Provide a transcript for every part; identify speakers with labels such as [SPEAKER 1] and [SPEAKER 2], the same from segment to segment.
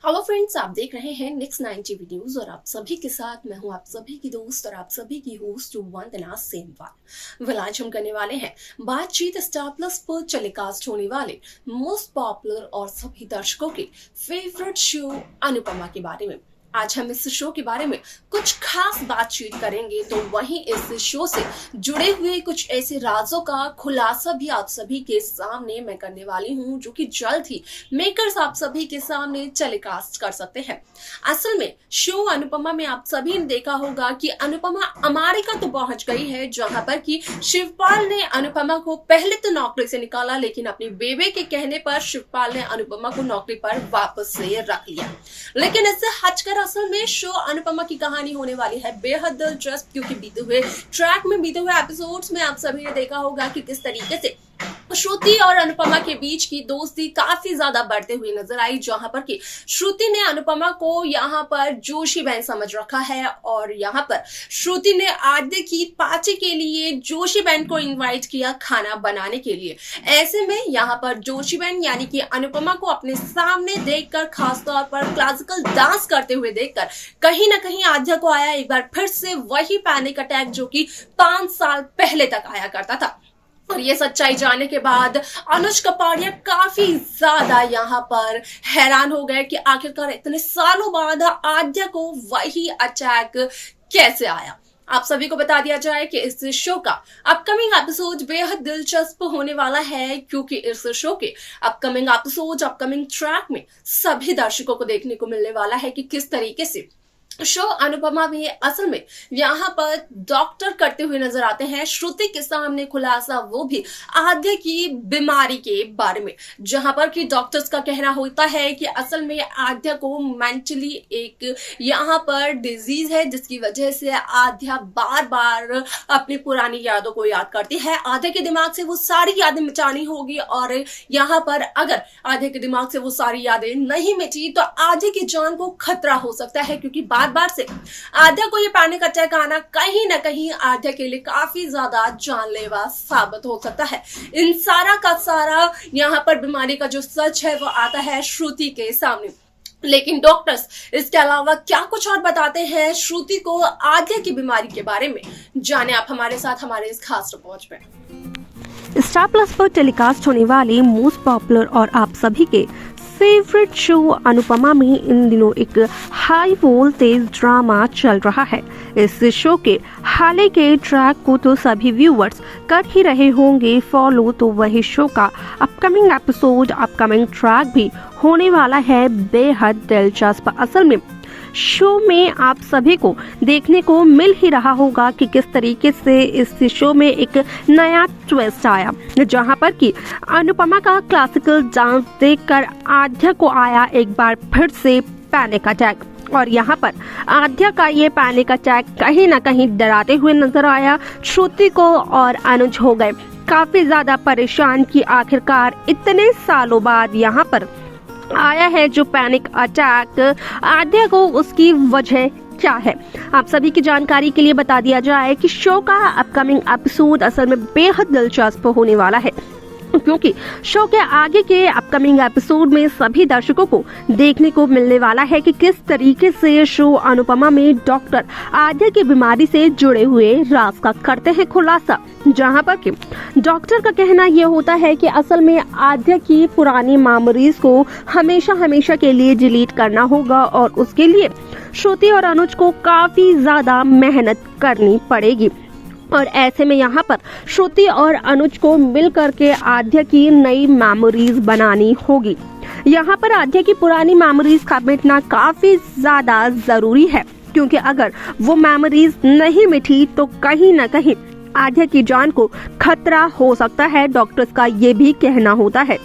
[SPEAKER 1] Hello friends, आप देख रहे हैं नेक्स्ट 90 वीडियोस और आप सभी के साथ मैं हूं आप सभी की दोस्त और आप सभी की होस्ट वंदना सेमवाल। आज हम करने वाले हैं बातचीत स्टार प्लस पर टेलीकास्ट होने वाले मोस्ट पॉपुलर और सभी दर्शकों के फेवरेट शो अनुपमा के बारे में। आज हम इस शो के बारे में कुछ खास बातचीत करेंगे, तो वहीं इस शो से जुड़े हुए कुछ ऐसे राजों का खुलासा भी आप सभी के सामने मैं करने वाली हूं, जो कि जल्द ही मेकर्स आप सभी के सामने टेलीकास्ट कर सकते हैं। असल में शो अनुपमा में आप सभी ने देखा होगा कि अनुपमा अमेरिका तो पहुंच गई है, जहां पर कि शिवपाल ने अनुपमा को पहले तो नौकरी से निकाला, लेकिन अपनी बेबे के कहने पर शिवपाल ने अनुपमा को नौकरी पर वापस से रख लिया। लेकिन इससे हटकर असल में शो अनुपमा की कहानी होने वाली है बेहद दिलचस्प, क्योंकि बीते हुए एपिसोड्स में आप सभी ने देखा होगा कि किस तरीके से श्रुति और अनुपमा के बीच की दोस्ती काफी ज्यादा बढ़ते हुए नजर आई, जहां पर कि श्रुति ने अनुपमा को यहाँ पर जोशी बहन समझ रखा है और यहाँ पर श्रुति ने आद्य की पार्टी के लिए जोशी बहन को इनवाइट किया खाना बनाने के लिए। ऐसे में यहाँ पर जोशी बहन यानी कि अनुपमा को अपने सामने देखकर, खासतौर पर क्लासिकल डांस करते हुए देखकर कहीं ना कहीं आद्य को आया एक बार फिर से वही पैनिक अटैक जो कि 5 साल पहले तक आया करता था। और ये सच्चाई जानने के बाद अनुज कपाड़िया काफी ज्यादा यहाँ पर हैरान हो गए कि आखिरकार इतने सालों बाद आद्या को वही अटैक कैसे आया। आप सभी को बता दिया जाए कि इस शो का अपकमिंग एपिसोड बेहद दिलचस्प होने वाला है, क्योंकि इस शो के अपकमिंग एपिसोड अपकमिंग ट्रैक में सभी दर्शकों को देखने को मिलने वाला है कि किस तरीके से शो अनुपमा में असल में यहाँ पर डॉक्टर करते हुए नजर आते हैं श्रुति के सामने खुलासा, वो भी आद्य की बीमारी के बारे में, जहां पर कि डॉक्टर्स का कहना होता है कि असल में आद्य को मेंटली एक यहाँ पर डिजीज है, जिसकी वजह से आद्या बार बार अपनी पुरानी यादों को याद करती है। आद्य के दिमाग से वो सारी यादें मिटानी होगी और यहाँ पर अगर आद्य के दिमाग से वो सारी यादें नहीं मिटी तो आद्य की जान को खतरा हो सकता है, क्योंकि बार से आद्या को ये पैनिक अटैक आना कहीं ना कहीं आद्या के लिए काफी ज्यादा जानलेवा साबित हो सकता है। इन सारा का सारा यहाँ पर बीमारी का जो सच है वो आता है श्रुति के सामने। लेकिन डॉक्टर्स इसके अलावा क्या कुछ और बताते हैं श्रुति को आद्या की बीमारी के बारे में, जाने आप हमारे साथ हमारे इस खास रिपोर्ट में।
[SPEAKER 2] स्टार प्लस पर टेलीकास्ट होने वाले मोस्ट पॉपुलर और आप सभी के फेवरेट शो अनुपमा में इन दिनों एक हाई वोल्टेज ड्रामा चल रहा है। इस शो के हाल के ट्रैक को तो सभी व्यूअर्स कर ही रहे होंगे फॉलो, तो वही शो का अपकमिंग एपिसोड अपकमिंग ट्रैक भी होने वाला है बेहद दिलचस्प। असल में शो में आप सभी को देखने को मिल ही रहा होगा कि किस तरीके से इस शो में एक नया ट्विस्ट आया, जहां पर कि अनुपमा का क्लासिकल डांस देखकर आद्या को आया एक बार फिर से पैनिक अटैक। और यहाँ पर आद्या का ये पैनिक अटैक कहीं ना कहीं डराते हुए नजर आया श्रुति को और अनुज हो गए काफी ज्यादा परेशान कि आखिरकार इतने सालों बाद यहाँ पर आया है जो पैनिक अटैक, आद्या को उसकी वजह क्या है। आप सभी की जानकारी के लिए बता दिया जाए कि शो का अपकमिंग एपिसोड असल में बेहद दिलचस्प होने वाला है, क्योंकि शो के आगे के अपकमिंग एपिसोड में सभी दर्शकों को देखने को मिलने वाला है कि किस तरीके से शो अनुपमा में डॉक्टर आद्या की बीमारी से जुड़े हुए राज का करते हैं खुलासा, जहां पर कि डॉक्टर का कहना यह होता है कि असल में आद्या की पुरानी मेमोरीज को हमेशा के लिए डिलीट करना होगा और उसके लिए श्रुति और अनुज को काफी ज्यादा मेहनत करनी पड़ेगी। और ऐसे में यहाँ पर श्रुति और अनुज को मिल करके आद्या की नई मेमोरीज बनानी होगी। यहाँ पर आद्या की पुरानी मेमोरीज का मिटना काफी ज्यादा जरूरी है, क्योंकि अगर वो मेमोरीज नहीं मिटी तो कहीं ना कहीं आद्या की जान को खतरा हो सकता है। डॉक्टर्स का ये भी कहना होता है,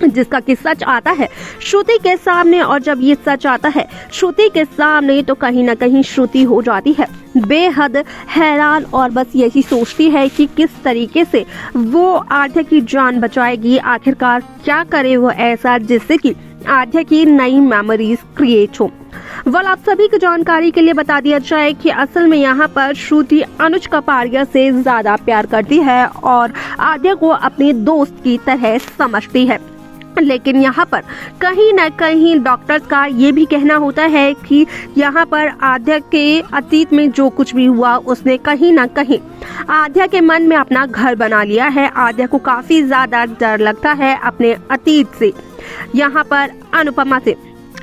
[SPEAKER 2] जिसका कि सच आता है श्रुति के सामने, और जब ये सच आता है श्रुति के सामने तो कहीं ना कहीं श्रुति हो जाती है बेहद हैरान और बस यही सोचती है कि किस तरीके से वो आद्या की जान बचाएगी, आखिरकार क्या करे वो ऐसा जिससे कि आद्या की नई मेमोरीज क्रिएट हो। आप सभी की जानकारी के लिए बता दिया जाए कि असल में यहाँ पर श्रुति अनुज कपाड़िया से ज्यादा प्यार करती है और आद्या को अपने दोस्त की तरह समझती है। लेकिन यहाँ पर कहीं न कहीं डॉक्टर्स का ये भी कहना होता है कि यहाँ पर आद्या के अतीत में जो कुछ भी हुआ उसने कहीं न कहीं आद्या के मन में अपना घर बना लिया है। आद्या को काफी ज्यादा डर लगता है अपने अतीत से, यहाँ पर अनुपमा से।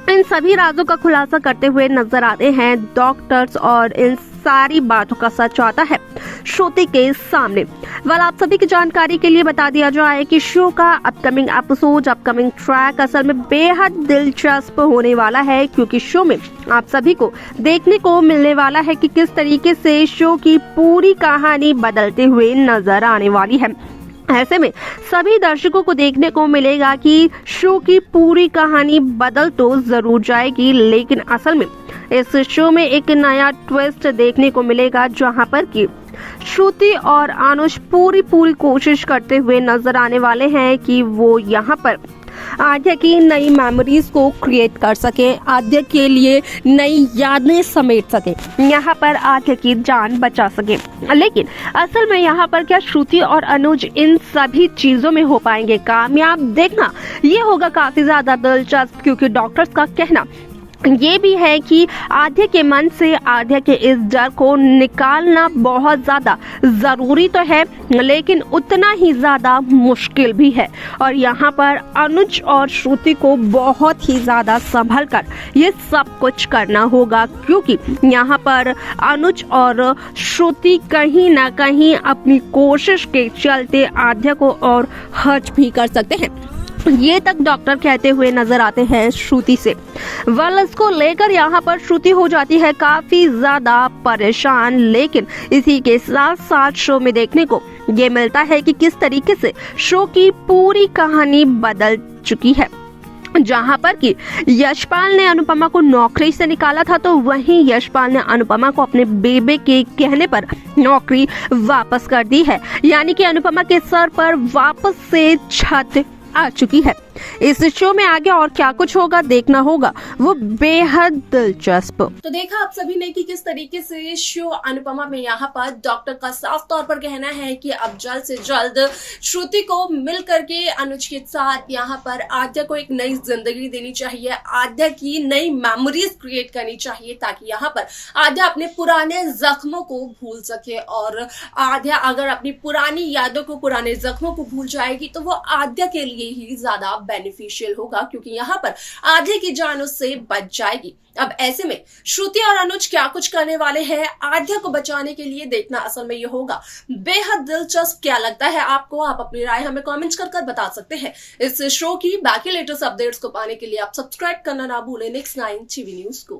[SPEAKER 2] इन सभी राजों का खुलासा करते हुए नजर आते हैं डॉक्टर्स और इन सारी बातों का सच आता है श्रुति के सामने। आप सभी की जानकारी के लिए बता दिया जाए कि शो का अपकमिंग एपिसोड, अपकमिंग ट्रैक असल में बेहद दिलचस्प होने वाला है, क्योंकि शो में आप सभी को देखने को मिलने वाला है कि किस तरीके से शो की पूरी कहानी बदलते हुए नजर आने वाली है। ऐसे में सभी दर्शकों को देखने को मिलेगा कि शो की पूरी कहानी बदल तो जरूर जाएगी, लेकिन असल में इस शो में एक नया ट्विस्ट देखने को मिलेगा, जहां पर कि श्रुति और अनुज पूरी कोशिश करते हुए नजर आने वाले हैं कि वो यहाँ पर आद्या की नई मेमोरीज को क्रिएट कर सके, आद्या के लिए नई यादें समेट सके, यहाँ पर आद्या की जान बचा सके। लेकिन असल में यहाँ पर क्या श्रुति और अनुज इन सभी चीजों में हो पाएंगे कामयाब? देखना ये होगा काफी ज्यादा दिलचस्प, क्योंकि डॉक्टर्स का कहना ये भी है कि आद्या के मन से आद्या के इस डर को निकालना बहुत ज्यादा जरूरी तो है, लेकिन उतना ही ज्यादा मुश्किल भी है। और यहाँ पर अनुज और श्रुति को बहुत ही ज्यादा संभल कर ये सब कुछ करना होगा, क्योंकि यहाँ पर अनुज और श्रुति कहीं ना कहीं अपनी कोशिश के चलते आद्या को और हर्ट भी कर सकते हैं, ये तक डॉक्टर कहते हुए नजर आते हैं श्रुति से। इसको लेकर यहाँ पर श्रुति हो जाती है काफी ज्यादा परेशान, लेकिन इसी के साथ साथ शो में देखने को ये मिलता है कि किस तरीके से शो की पूरी कहानी बदल चुकी है। जहां पर कि यशपाल ने अनुपमा को नौकरी से निकाला था, तो वहीं यशपाल ने अनुपमा को अपने बेबे के कहने पर नौकरी वापस कर दी है, यानी कि अनुपमा के सर पर वापस से छत आ चुकी है। इस शो में आगे और क्या कुछ होगा देखना होगा, वो बेहद दिलचस्प।
[SPEAKER 1] तो देखा आप सभी ने कि किस तरीके से शो अनुपमा में यहाँ पर डॉक्टर का साफ तौर पर कहना है कि अब जल्द से जल्द श्रुति को मिल करके अनुज के साथ यहाँ पर आद्या को एक नई जिंदगी देनी चाहिए, आद्या की नई मेमोरीज क्रिएट करनी चाहिए, ताकि यहाँ पर आद्या अपने पुराने जख्मों को भूल सके। और आद्या अगर अपनी पुरानी यादों को, पुराने जख्मों को भूल जाएगी तो वो आद्या के लिए ही ज्यादा बेनिफिशियल होगा, क्योंकि यहाँ पर आद्या की जान उससे बच जाएगी। अब ऐसे में श्रुति और अनुज क्या कुछ करने वाले हैं आद्या को बचाने के लिए, देखना असल में ये होगा बेहद दिलचस्प। क्या लगता है आपको? आप अपनी राय हमें कमेंट्स कर बता सकते हैं। इस शो की बाकी लेटेस्ट अपडेट्स को पाने के लिए आप सब्सक्राइब करना ना भूलें Next 9 TV न्यूज को।